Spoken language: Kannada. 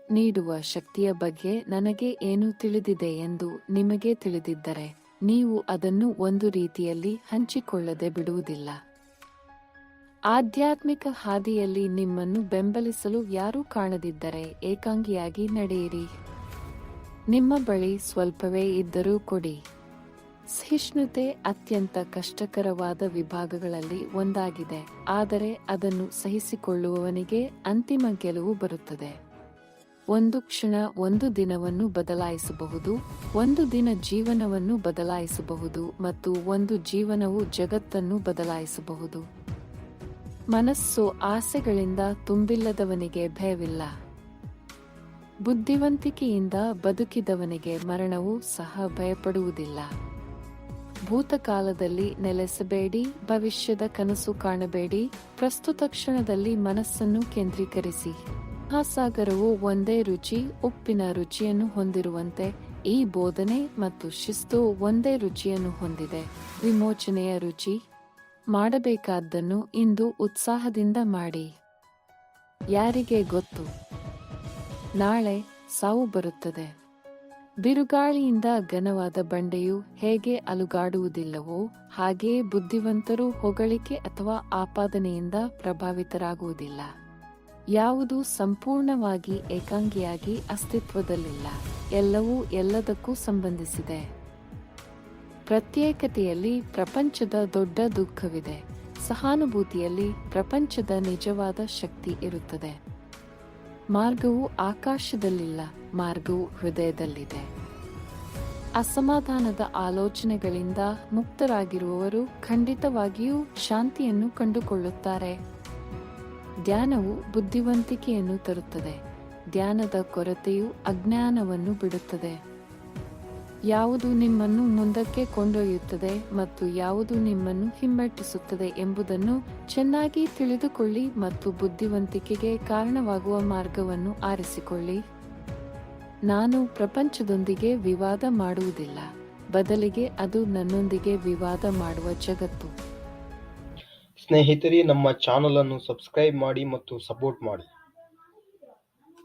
ನೀಡುವ ಶಕ್ತಿಯ ಬಗ್ಗೆ ನನಗೆ ಏನು ತಿಳಿದಿದೆ ಎಂದು ನಿಮಗೆ ತಿಳಿದಿದ್ದರೆ ನೀವು ಅದನ್ನು ಒಂದು ರೀತಿಯಲ್ಲಿ ಹಂಚಿಕೊಳ್ಳದೆ ಬಿಡುವುದಿಲ್ಲ. ಆಧ್ಯಾತ್ಮಿಕ ಹಾದಿಯಲ್ಲಿ ನಿಮ್ಮನ್ನು ಬೆಂಬಲಿಸಲು ಯಾರೂ ಕಾಣದಿದ್ದರೆ ಏಕಾಂಗಿಯಾಗಿ ನಡೆಯಿರಿ. ನಿಮ್ಮ ಬಳಿ ಸ್ವಲ್ಪವೇ ಇದ್ದರೂ ಕೊಡಿ. ಸಹಿಷ್ಣುತೆ ಅತ್ಯಂತ ಕಷ್ಟಕರವಾದ ವಿಭಾಗಗಳಲ್ಲಿ ಒಂದಾಗಿದೆ, ಆದರೆ ಅದನ್ನು ಸಹಿಸಿಕೊಳ್ಳುವವನಿಗೆ ಅಂತಿಮ ಗೆಲುವು ಬರುತ್ತದೆ. ಒಂದು ಕ್ಷಣ ಒಂದು ದಿನವನ್ನು ಬದಲಾಯಿಸಬಹುದು, ಒಂದು ದಿನ ಜೀವನವನ್ನು ಬದಲಾಯಿಸಬಹುದು ಮತ್ತು ಒಂದು ಜೀವನವು ಜಗತ್ತನ್ನು ಬದಲಾಯಿಸಬಹುದು. ಮನಸ್ಸು ಆಸೆಗಳಿಂದ ತುಂಬಿಲ್ಲದವನಿಗೆ ಭಯವಿಲ್ಲ. ಬುದ್ಧಿವಂತಿಕೆಯಿಂದ ಬದುಕಿದವನಿಗೆ ಮರಣವು ಸಹ ಭಯಪಡುವುದಿಲ್ಲ. ಭೂತಕಾಲದಲ್ಲಿ ನೆಲೆಸಬೇಡಿ, ಭವಿಷ್ಯದ ಕನಸು ಕಾಣಬೇಡಿ, ಪ್ರಸ್ತುತ ಕ್ಷಣದಲ್ಲಿ ಮನಸ್ಸನ್ನು ಕೇಂದ್ರೀಕರಿಸಿ. ಮಹಾಸಾಗರವು ಒಂದೇ ರುಚಿ, ಉಪ್ಪಿನ ರುಚಿಯನ್ನು ಹೊಂದಿರುವಂತೆ ಈ ಬೋಧನೆ ಮತ್ತು ಶಿಸ್ತು ಒಂದೇ ರುಚಿಯನ್ನು ಹೊಂದಿದೆ, ವಿಮೋಚನೆಯ ರುಚಿ. ಮಾಡಬೇಕಾದ್ದನ್ನು ಇಂದು ಉತ್ಸಾಹದಿಂದ ಮಾಡಿ. ಯಾರಿಗೆ ಗೊತ್ತು, ನಾಳೆ ಸಾವು ಬರುತ್ತದೆ. ಬಿರುಗಾಳಿಯಿಂದ ಘನವಾದ ಬಂಡೆಯು ಹೇಗೆ ಅಲುಗಾಡುವುದಿಲ್ಲವೋ ಹಾಗೆಯೇ ಬುದ್ಧಿವಂತರು ಹೊಗಳಿಕೆ ಅಥವಾ ಆಪಾದನೆಯಿಂದ ಪ್ರಭಾವಿತರಾಗುವುದಿಲ್ಲ. ಯಾವುದೂ ಸಂಪೂರ್ಣವಾಗಿ ಏಕಾಂಗಿಯಾಗಿ ಅಸ್ತಿತ್ವದಲ್ಲಿಲ್ಲ, ಎಲ್ಲವೂ ಎಲ್ಲದಕ್ಕೂ ಸಂಬಂಧಿಸಿದೆ. ಪ್ರತ್ಯೇಕತೆಯಲ್ಲಿ ಪ್ರಪಂಚದ ದೊಡ್ಡ ದುಃಖವಿದೆ, ಸಹಾನುಭೂತಿಯಲ್ಲಿ ಪ್ರಪಂಚದ ನಿಜವಾದ ಶಕ್ತಿ ಇರುತ್ತದೆ. ಮಾರ್ಗವು ಆಕಾಶದಲ್ಲಿಲ್ಲ, ಮಾರ್ಗವು ಹೃದಯದಲ್ಲಿದೆ. ಅಸಮಾಧಾನದ ಆಲೋಚನೆಗಳಿಂದ ಮುಕ್ತರಾಗಿರುವವರು ಖಂಡಿತವಾಗಿಯೂ ಶಾಂತಿಯನ್ನು ಕಂಡುಕೊಳ್ಳುತ್ತಾರೆ. ಧ್ಯಾನವು ಬುದ್ಧಿವಂತಿಕೆಯನ್ನು ತರುತ್ತದೆ, ಧ್ಯಾನದ ಕೊರತೆಯು ಅಜ್ಞಾನವನ್ನು ಬಿಡುತ್ತದೆ. ಯಾವುದು ನಿಮ್ಮನ್ನು ಮುಂದಕ್ಕೆ ಕೊಂಡೊಯ್ಯುತ್ತದೆ ಮತ್ತು ಯಾವುದು ನಿಮ್ಮನ್ನು ಹಿಮ್ಮೆಟ್ಟಿಸುತ್ತದೆ ಎಂಬುದನ್ನು ಚೆನ್ನಾಗಿ ತಿಳಿದುಕೊಳ್ಳಿ ಮತ್ತು ಬುದ್ಧಿವಂತಿಕೆಗೆ ಕಾರಣವಾಗುವ ಮಾರ್ಗವನ್ನು ಆರಿಸಿಕೊಳ್ಳಿ. ನಾನು ಪ್ರಪಂಚದೊಂದಿಗೆ ವಿವಾದ ಮಾಡುವುದಿಲ್ಲ, ಬದಲಿಗೆ ಅದು ನನ್ನೊಂದಿಗೆ ವಿವಾದ ಮಾಡುವ ಜಗತ್ತು. ಸ್ನೇಹಿತರೆ, ನಮ್ಮ ಚಾನಲ್ ಅನ್ನು ಸಬ್ಸ್ಕ್ರೈಬ್ ಮಾಡಿ ಮತ್ತು ಸಪೋರ್ಟ್ ಮಾಡಿ.